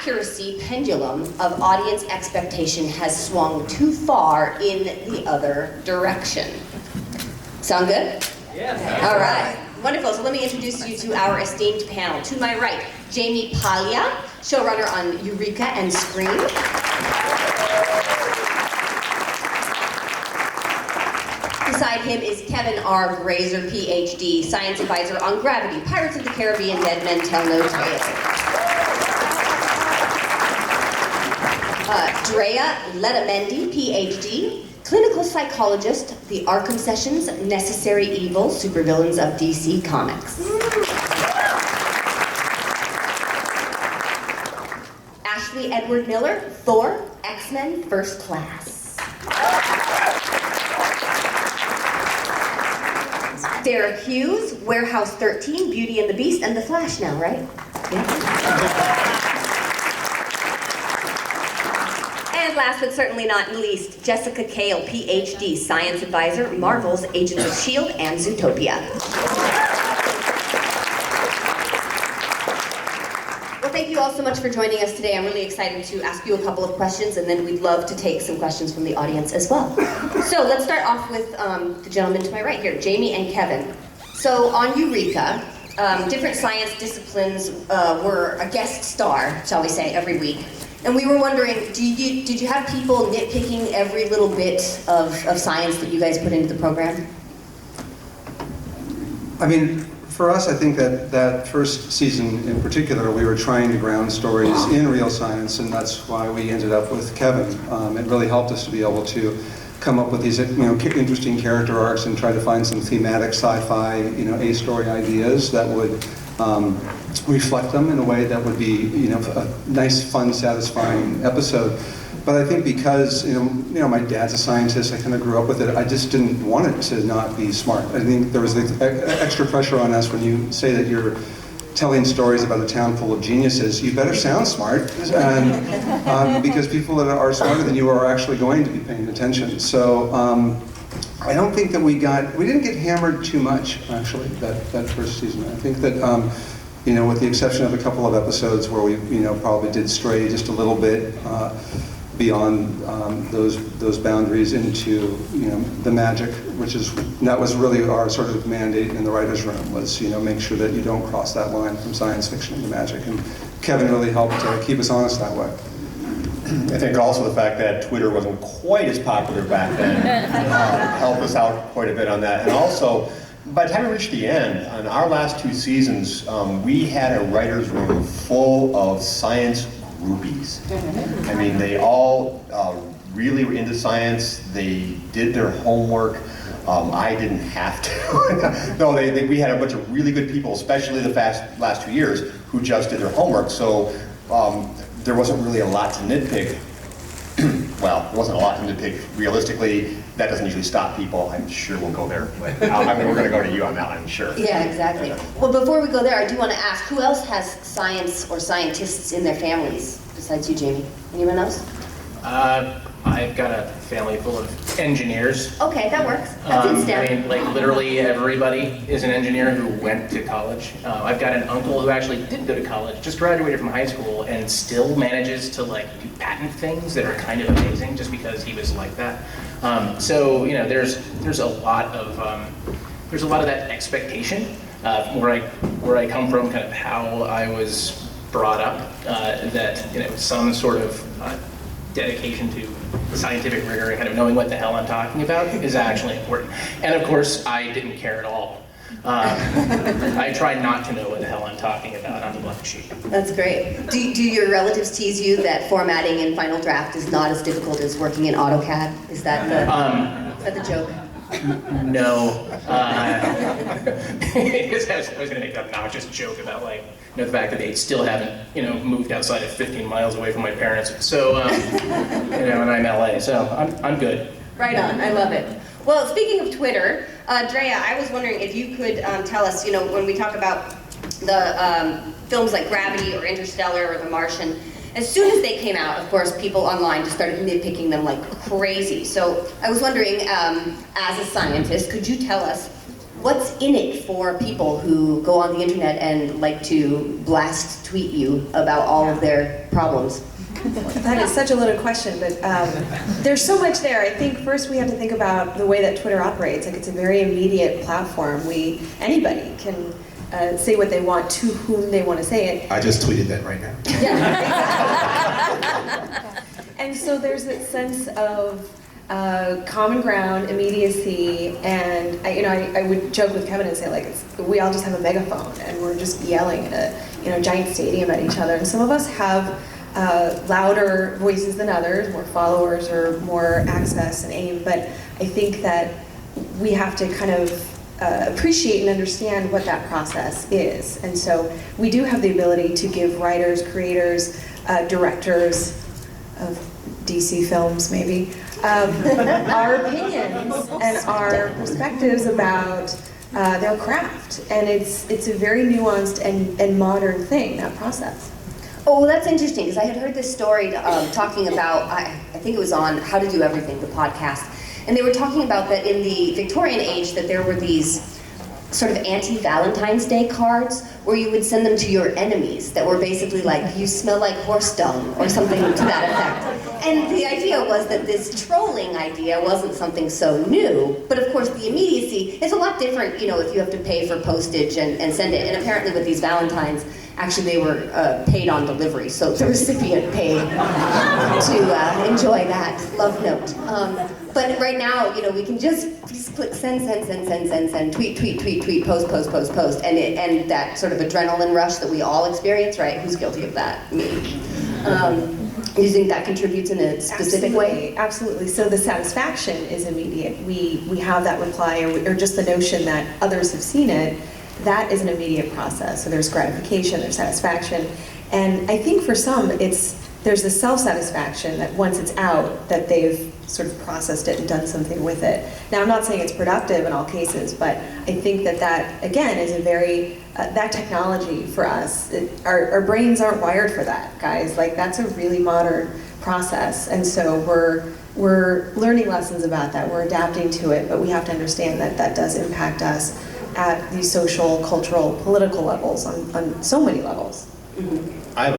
accuracy pendulum of audience expectation has swung too far in the other direction. Sound good? Yeah. All right. Wonderful. So let me introduce you to our esteemed panel. To my right, Jaime Paglia, showrunner on Eureka and Screen. Beside him is Kevin R. Grazier, Ph.D., science advisor on Gravity, Pirates of the Caribbean, Dead Men Tell No Tales. Andrea Letamendi, Ph.D., clinical psychologist, the Arkham Sessions, Necessary Evil, supervillains of DC Comics. Ashley Edward Miller, Thor, X-Men First Class. Deric Hughes, Warehouse 13, Beauty and the Beast, and The Flash now, right? Yeah. And last but certainly not least, Jessica Cail, Ph.D., science advisor, Marvel's Agents of S.H.I.E.L.D. and Zootopia. Well, thank you all so much for joining us today. I'm really excited to ask you a couple of questions, and then we'd love to take some questions from the audience as well. So let's start off with the gentleman to my right here, Jaime and Kevin. So on Eureka, different science disciplines were a guest star, shall we say, every week. And we were wondering, did you have people nitpicking every little bit of science that you guys put into the program? I mean, for us, I think that first season in particular, we were trying to ground stories in real science, and that's why we ended up with Kevin. It really helped us to be able to come up with these, interesting character arcs and try to find some thematic sci-fi, A-story ideas that would reflect them in a way that would be, a nice, fun, satisfying episode. But I think because, my dad's a scientist, I kind of grew up with it, I just didn't want it to not be smart. I think there was extra pressure on us when you say that you're telling stories about a town full of geniuses, you better sound smart, and, because people that are smarter than you are actually going to be paying attention. So I don't think that we didn't get hammered too much, actually, that first season. I think that, with the exception of a couple of episodes where we, probably did stray just a little bit beyond those boundaries into, the magic, that was really our sort of mandate in the writer's room, was, make sure that you don't cross that line from science fiction into magic. And Kevin really helped keep us honest that way. I think also the fact that Twitter wasn't quite as popular back then helped us out quite a bit on that. And also, by the time we reached the end, on our last two seasons, we had a writer's room full of science groupies. I mean, they all really were into science. They did their homework. I didn't have to. No, we had a bunch of really good people, especially the last 2 years, who just did their homework. So there wasn't really a lot to nitpick. Well, there wasn't a lot to nitpick. Realistically, that doesn't usually stop people. I'm sure we'll go there. But, we're going to go to you on that, I'm sure. Yeah, exactly. Well, before we go there, I do want to ask, who else has science or scientists in their families besides you, Jaime? Anyone else? I've got a family full of engineers. Okay, that works. That's in STEM. I mean, like literally everybody is an engineer who went to college. I've got an uncle who actually didn't go to college, just graduated from high school, and still manages to do patent things that are kind of amazing just because he was like that. So there's a lot of that expectation where I come from, kind of how I was brought up, that some sort of dedication to scientific rigor and kind of knowing what the hell I'm talking about is actually important. And of course, I didn't care at all. I try not to know what the hell I'm talking about on the blank sheet. That's great. Do your relatives tease you that formatting in Final Draft is not as difficult as working in AutoCAD? Is that the joke? No. I was going to make an obnoxious joke about the fact that they still haven't moved outside of 15 miles away from my parents. So and I'm LA, so I'm good. Right on. I love it. Well, speaking of Twitter, Andrea, I was wondering if you could tell us, when we talk about the films like Gravity or Interstellar or The Martian, as soon as they came out, of course, people online just started nitpicking them like crazy. So I was wondering, as a scientist, could you tell us what's in it for people who go on the internet and like to blast tweet you about all of their problems? That is such a loaded question, but there's so much there. I think first we have to think about the way that Twitter operates. Like, it's a very immediate platform. Anybody can say what they want to whom they want to say it. I just tweeted that right now. Yeah. And so there's that sense of common ground, immediacy, and I would joke with Kevin and say, like, we all just have a megaphone and we're just yelling at a giant stadium at each other. And some of us have louder voices than others, more followers or more access and aim, but I think that we have to kind of appreciate and understand what that process is. And so we do have the ability to give writers, creators, directors of DC films maybe, our opinions and our perspectives about their craft. And it's a very nuanced and modern thing, that process. Oh, well, that's interesting, because I had heard this story talking about, I think it was on How to Do Everything, the podcast, and they were talking about that in the Victorian age that there were these sort of anti-Valentine's Day cards where you would send them to your enemies that were basically like, you smell like horse dung, or something to that effect. And the idea was that this trolling idea wasn't something so new, but of course the immediacy is a lot different, if you have to pay for postage and send it. And apparently with these Valentines, actually they were paid on delivery, so the recipient paid to enjoy that love note. But right now, we can just click send, tweet, post, and that sort of adrenaline rush that we all experience, right? Who's guilty of that? Me. Do you think that contributes in a specific way? Absolutely. So the satisfaction is immediate. We have that reply, or just the notion that others have seen it. That is an immediate process. So there's gratification, there's satisfaction, and I think for some there's the self-satisfaction that once it's out, that they've sort of processed it and done something with it. Now, I'm not saying it's productive in all cases, but I think that again is a very that technology for us. Our brains aren't wired for that, guys. Like, that's a really modern process, and so we're learning lessons about that. We're adapting to it, but we have to understand that does impact us at these social, cultural, political levels, on so many levels. Mm-hmm.